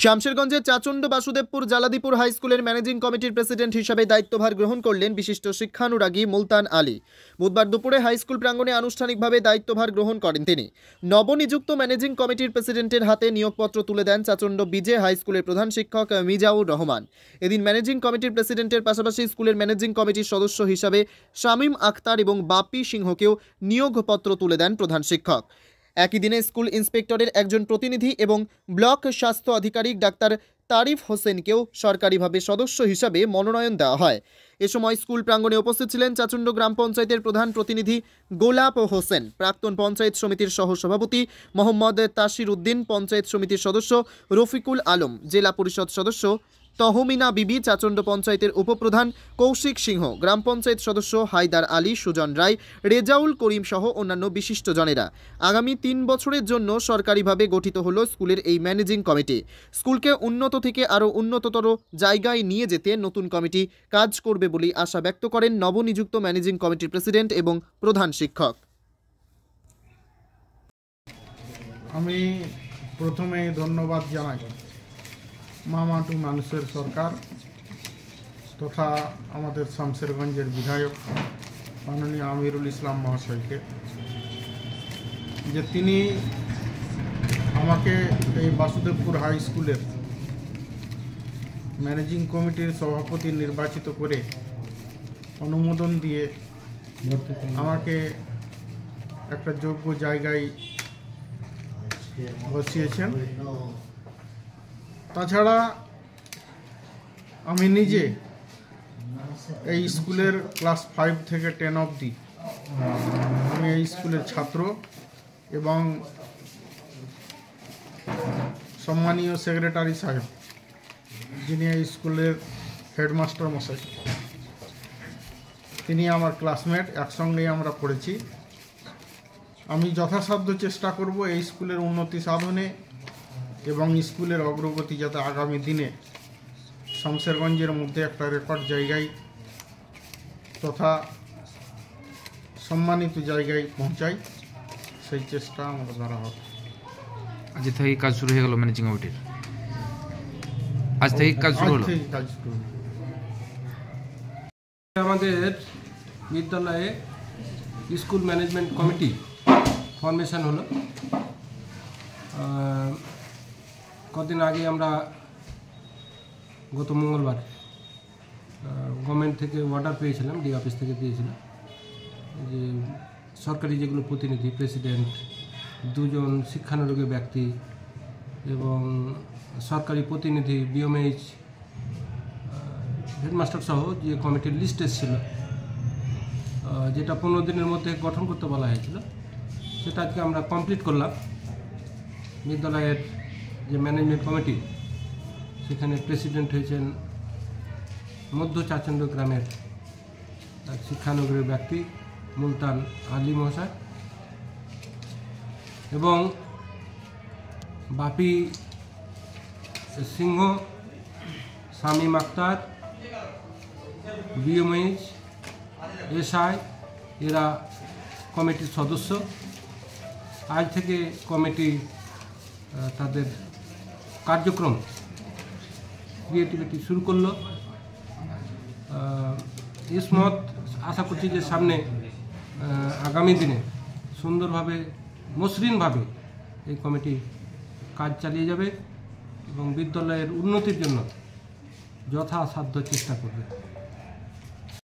শামশেরগঞ্জের চাচণ্ড Basudebpur Jaladipur high স্কুলের managing কমিটির president হিসেবে দায়িত্বভার গ্রহণ করলেন বিশিষ্ট শিক্ষানুরাগী মুলতান আলী। বুধবার দুপুরে হাই স্কুল প্রাঙ্গণে আনুষ্ঠানিকভাবে দায়িত্বভার গ্রহণ করেন তিনি। নবনিযুক্ত ম্যানেজিং কমিটির প্রেসিডেন্টের হাতে নিয়োগপত্র তুলে দেন চাচণ্ড বিজে হাই স্কুলের প্রধান শিক্ষক মিজাউর রহমান। এদিন ম্যানেজিং কমিটির প্রেসিডেন্টের পাশাপাশি স্কুলের ম্যানেজিং কমিটির সদস্য হিসাবে শামীম আখতার এবং বাপি সিংহকেও নিয়োগপত্র তুলে দেন প্রধান শিক্ষক। একই দিনে স্কুল ইন্সপেক্টরের একজন প্রতিনিধি এবং ব্লক স্বাস্থ্য আধিকারিক ডাক্তার তারিফ হোসেনকেও সরকারিভাবে সদস্য হিসাবে মনোনয়ন দেওয়া হয়। এ সময় স্কুল প্রাঙ্গণে উপস্থিত ছিলেন চাচণ্ড গ্রাম পঞ্চায়েতের প্রধান প্রতিনিধি গোলাপ হোসেন, প্রাক্তন পঞ্চায়েত সমিতির সহসভাপতি মোহাম্মদ তাসির উদ্দিন, পঞ্চায়েত সমিতির সদস্য রফিকুল আলম, জেলা পরিষদ সদস্য তহমিনা বিবি, চাচণ্ড পঞ্চায়েতের উপপ্রধান কৌশিক সিংহ, গ্রাম পঞ্চায়েত সদস্য হায়দার আলী, সুজন রায়, রেজাউল করিম সহ অন্যান্য বিশিষ্টজনেরা। আগামী 3 বছরের জন্য সরকারিভাবে গঠিত হলো স্কুলের এই ম্যানেজিং কমিটি। স্কুলকে উন্নত থেকে আরও উন্নততর জায়গায় নিয়ে যেতে নতুন কমিটি কাজ করবে বলে আশা ব্যক্ত করেন নবনিযুক্ত ম্যানেজিং কমিটির প্রেসিডেন্ট এবং প্রধান শিক্ষক। আমি প্রথমে ধন্যবাদ জানাই মামাটু মানুষের সরকার তথা আমাদের শামশেরগঞ্জের বিধায়ক মাননীয় আমিরুল ইসলাম মহাশয়কে, যে তিনি আমাকে এই বাসুদেবপুর হাই স্কুলের ম্যানেজিং কমিটির সভাপতি নির্বাচিত করে অনুমোদন দিয়ে আমাকে একটা যোগ্য জায়গায় বসিয়েছেন। তাছাড়া আমি নিজে এই স্কুলের ক্লাস 5 থেকে 10 অবধি আমি এই স্কুলের ছাত্র এবং সম্মানীয় সেক্রেটারি সাহেব, যিনি এই স্কুলের হেডমাস্টার মশাই, তিনি আমার ক্লাসমেট, একসঙ্গেই আমরা পড়েছি। আমি যথাসাধ্য চেষ্টা করব এই স্কুলের উন্নতি সাধনে এবং স্কুলের অগ্রগতি যাতে আগামী দিনে শামশেরগঞ্জের মধ্যে একটা রেকর্ড জায়গায় তথা সম্মানিত জায়গায় পৌঁছায়, সেই চেষ্টা আমার দ্বারা হবে। আজ থেকে কাজ শুরু হয়ে গেল ম্যানেজিং কমিটির? আজ থেকে কাজ শুরু হলো? আমাদের বিদ্যালয়ে স্কুল ম্যানেজমেন্ট কমিটি ফরমেশন হলো। কদিন আগে আমরা গত মঙ্গলবার গভর্নমেন্ট থেকে অর্ডার পেয়েছিলাম, ডি অফিস থেকে দিয়েছিলাম, যে সরকারি যেগুলো প্রতিনিধি, প্রেসিডেন্ট, 2 জন শিক্ষানুরাগী ব্যক্তি এবং সরকারি প্রতিনিধি, বিএমএইচ, হেডমাস্টার সহ যে কমিটির লিস্ট এসেছিল, যেটা 15 দিনের মধ্যে গঠন করতে বলা হয়েছিল, সেটা আজকে আমরা কমপ্লিট করলাম। বিদ্যালয়ের যে ম্যানেজমেন্ট কমিটি, সেখানে প্রেসিডেন্ট হয়েছেন মধ্য চাচণ্ড গ্রামের শিক্ষানগরী ব্যক্তি মুলতান আলী মহাশয় এবং বাপি সিংহ, শামীম আখতার, বিএমএইচ, এসআই, এরা কমিটির সদস্য। আজ থেকে কমিটি তাদের কার্যক্রম ক্রিয়েটিভিটি শুরু করলো। ইসমত আশা করছি যে সামনে আগামী দিনে সুন্দরভাবে, মসৃণভাবে এই কমিটি কাজ চালিয়ে যাবে এবং বিদ্যালয়ের উন্নতির জন্য যথাসাধ্য চেষ্টা করবে।